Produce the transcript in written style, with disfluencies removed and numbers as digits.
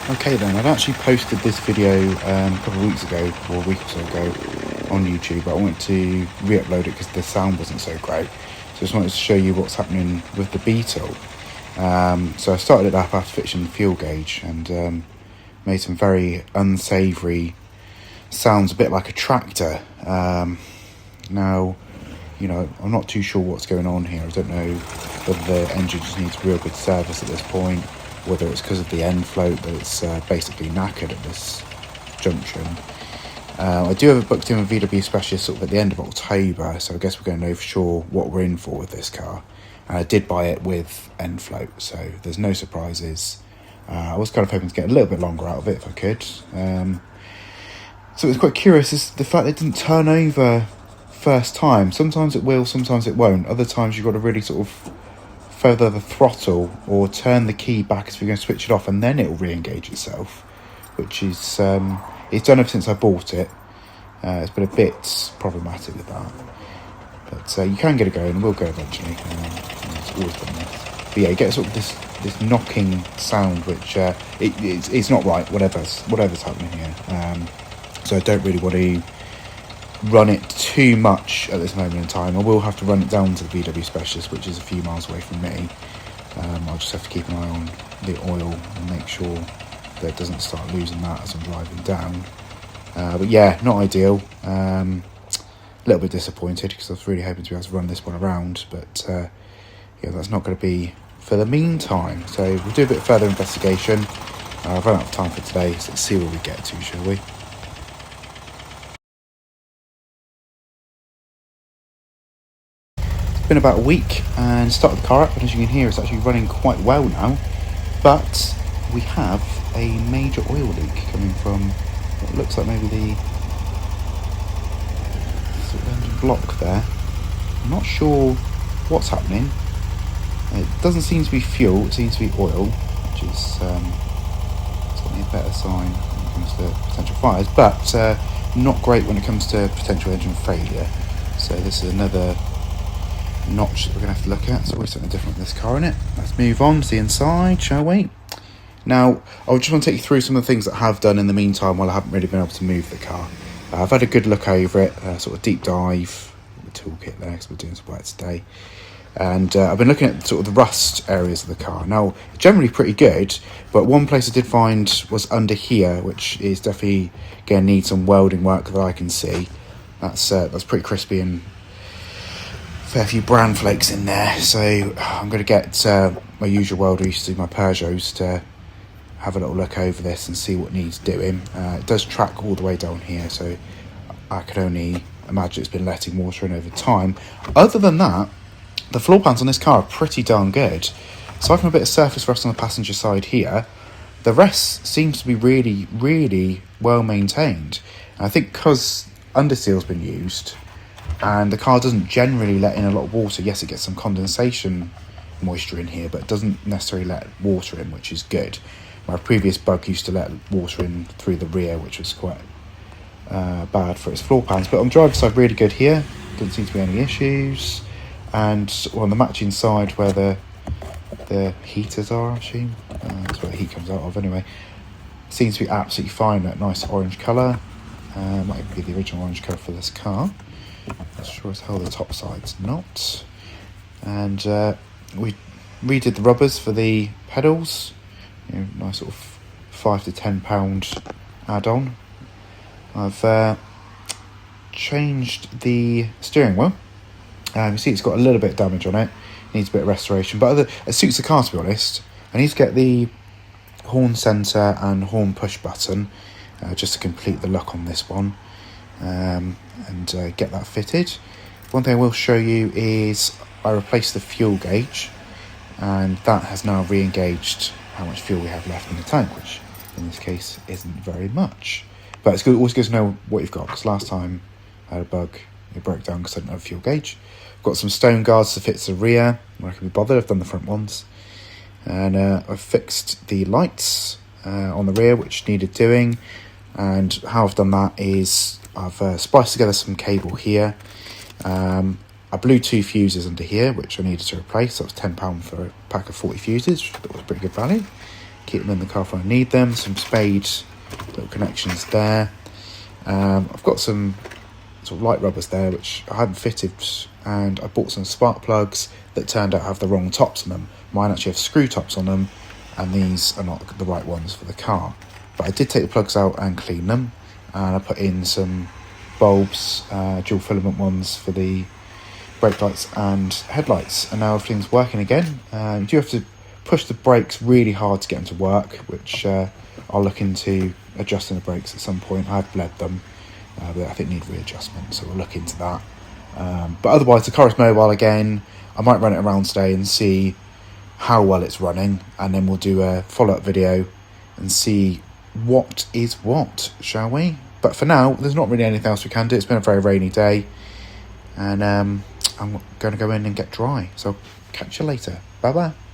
Okay then, I'd actually posted this video a couple of weeks ago, or a week or so ago, on YouTube, but I wanted to re-upload it because the sound wasn't so great. So I just wanted to show you what's happening with the Beetle. So I started it up after fixing the fuel gauge and made some very unsavoury sounds, a bit like a tractor. Now, you know, I'm not too sure what's going on here. I don't know whether the engine just needs real good service at this point, whether it's because of the end float that it's basically knackered at this junction. I do have it booked in with VW Specialist sort of at the end of October, so I guess we're going to know for sure what we're in for with this car. And I did buy it with end float, so there's no surprises. I was kind of hoping to get a little bit longer out of it if I could. So it was quite curious, is the fact that it didn't turn over first time. Sometimes it will, sometimes it won't. Other times you've got to really sort of feather the throttle or turn the key back as we're going to switch it off, and then it will re-engage itself, which is it's done ever since I bought it. It's been a bit problematic with that, but you can get it going, and will go eventually. It's always done this, but yeah, you get sort of this knocking sound, which it's not right. Whatever's happening here. So I don't really want to run it too much at this moment in time. I will have to run it down to the VW Specialist, which is a few miles away from me. I'll just have to keep an eye on the oil and make sure that it doesn't start losing that as I'm driving down. But yeah, not ideal. A little bit disappointed because I was really hoping to be able to run this one around, but yeah, that's not going to be for the meantime. So we'll do a bit further investigation. I've run out of time for today, so let's see where we get to, shall we? Been about a week and started the car up, and as you can hear, it's actually running quite well now, but we have a major oil leak coming from what looks like maybe the sort of engine block there. I'm not sure what's happening. It doesn't seem to be fuel, it seems to be oil, which is certainly a better sign when it comes to potential fires, but not great when it comes to potential engine failure. So this is another notch that we're going to have to look at. So we're something different with this car in it. Let's move on to the inside, shall we? Now, I just want to take you through some of the things that I have done in the meantime while I haven't really been able to move the car. I've had a good look over it, sort of deep dive with the toolkit there because we're doing some work today. And I've been looking at sort of the rust areas of the car. Now, generally pretty good, but one place I did find was under here, which is definitely going to need some welding work that I can see. That's pretty crispy and fair few bran flakes in there, so I'm going to get my usual welder who used to do my Peugeots to have a little look over this and see what needs doing. It does track all the way down here, so I can only imagine it's been letting water in over time. Other than that, the floor pans on this car are pretty darn good. Aside from a bit of surface rust on the passenger side here, the rest seems to be really, really well maintained. And I think because underseal's been used, and the car doesn't generally let in a lot of water. Yes, it gets some condensation moisture in here, but it doesn't necessarily let water in, which is good. My previous Bug used to let water in through the rear, which was quite bad for its floor pans. But on the driver's side, really good here. Doesn't seem to be any issues. And on the matching side where the heaters are, I assume, that's where the heat comes out of anyway, seems to be absolutely fine. That nice orange colour. Might be the original orange colour for this car. As sure as hell the top side's not. And we redid the rubbers for the pedals. You know, nice sort of £5 to £10 add-on. I've changed the steering wheel. You see it's got a little bit of damage on it. Needs a bit of restoration, but it suits the car, to be honest. I need to get the horn centre and horn push button just to complete the look on this one. And get that fitted. One thing I will show you is I replaced the fuel gauge, and that has now re-engaged how much fuel we have left in the tank, which in this case isn't very much. But it's always good to know what you've got, because last time I had a Bug, it broke down because I didn't have a fuel gauge. I've got some stone guards to fit the rear where I can be bothered. I've done the front ones, and I've fixed the lights on the rear, which needed doing. And how I've done that is I've spliced together some cable here. I blew 2 fuses under here, which I needed to replace. That was £10 for a pack of 40 fuses, which I thought was pretty good value. keep them in the car if I need them. Some spade little connections there. I've got some sort of light rubbers there which I hadn't fitted, and I bought some spark plugs that turned out to have the wrong tops on them. Mine actually have screw tops on them, and these are not the right ones for the car. But I did take the plugs out and clean them, and I put in some bulbs, dual filament ones for the brake lights and headlights, and now everything's working again. You do have to push the brakes really hard to get them to work, which I'll look into adjusting the brakes at some point. I've bled them, but I think need readjustment, so we'll look into that. But otherwise, the car is mobile again. I might run it around today and see how well it's running, and then we'll do a follow-up video and see what is what, shall we? But for now, there's not really anything else we can do. It's been a very rainy day, and I'm going to go in and get dry. So catch you later. Bye bye.